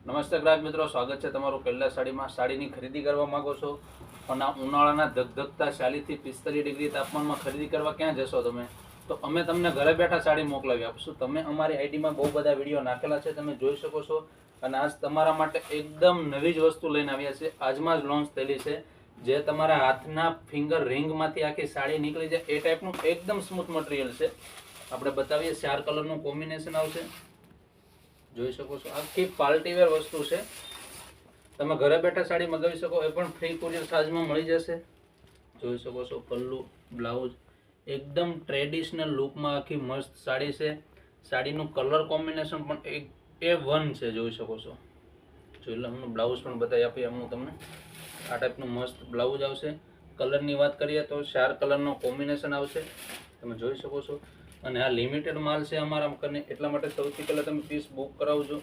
નમસ્તે ગ્રાહક મિત્રો, સ્વાગત છે તમારું કૈલાસ સાડીમાં. સાડીની ખરીદી કરવા માંગો છો અને ઉનાળાના ધગધગતા 40 થી 45 ડિગ્રી તાપમાનમાં ખરીદી કરવા ક્યાં જશો તમે? તો અમે તમને ઘરે બેઠા સાડી મોકલાવી આપીશું. તમે અમારી આઈડીમાં બહુ બધા વિડીયો નાખેલા છે, તમે જોઈ શકો છો. અને આજ તમારા માટે એકદમ નવી જ વસ્તુ લઈને આવ્યા છે. આજમાં જ લોન્ચ થયેલી છે, જે તમારા હાથના ફિંગર રિંગમાંથી આખી સાડી નીકળી જાય એ ટાઈપનું એકદમ સ્મૂથ મટીરિયલ છે. આપણે બતાવીએ. 4 કલરનું કોમ્બિનેશન આવશે, જોઈ શકો છો. આખી પાર્ટીવેર વસ્તુ છે. તમે ઘરે બેઠા સાડી મંગાવી શકો, એ પણ ફ્રી કુરિયર ચાર્જમાં મળી જશે. જોઈ શકો છો. પલ્લુ, બ્લાઉઝ એકદમ ટ્રેડિશનલ લુકમાં આખી મસ્ત સાડી છે. સાડીનું કલર કોમ્બિનેશન પણ A1 છે, જોઈ શકો છો. જોઈ લો. હું બ્લાઉઝ પણ બતાવી આપી હું તમને. આ ટાઈપનું મસ્ત બ્લાઉઝ આવશે. કલરની વાત કરીએ તો 4 કલરનો કોમ્બિનેશન આવશે, તમે જોઈ શકો છો. અને આ લિમિટેડ માલ છે અમારા કને, એટલા માટે સૌથી પહેલાં તમે પીસ બુક કરાવજો.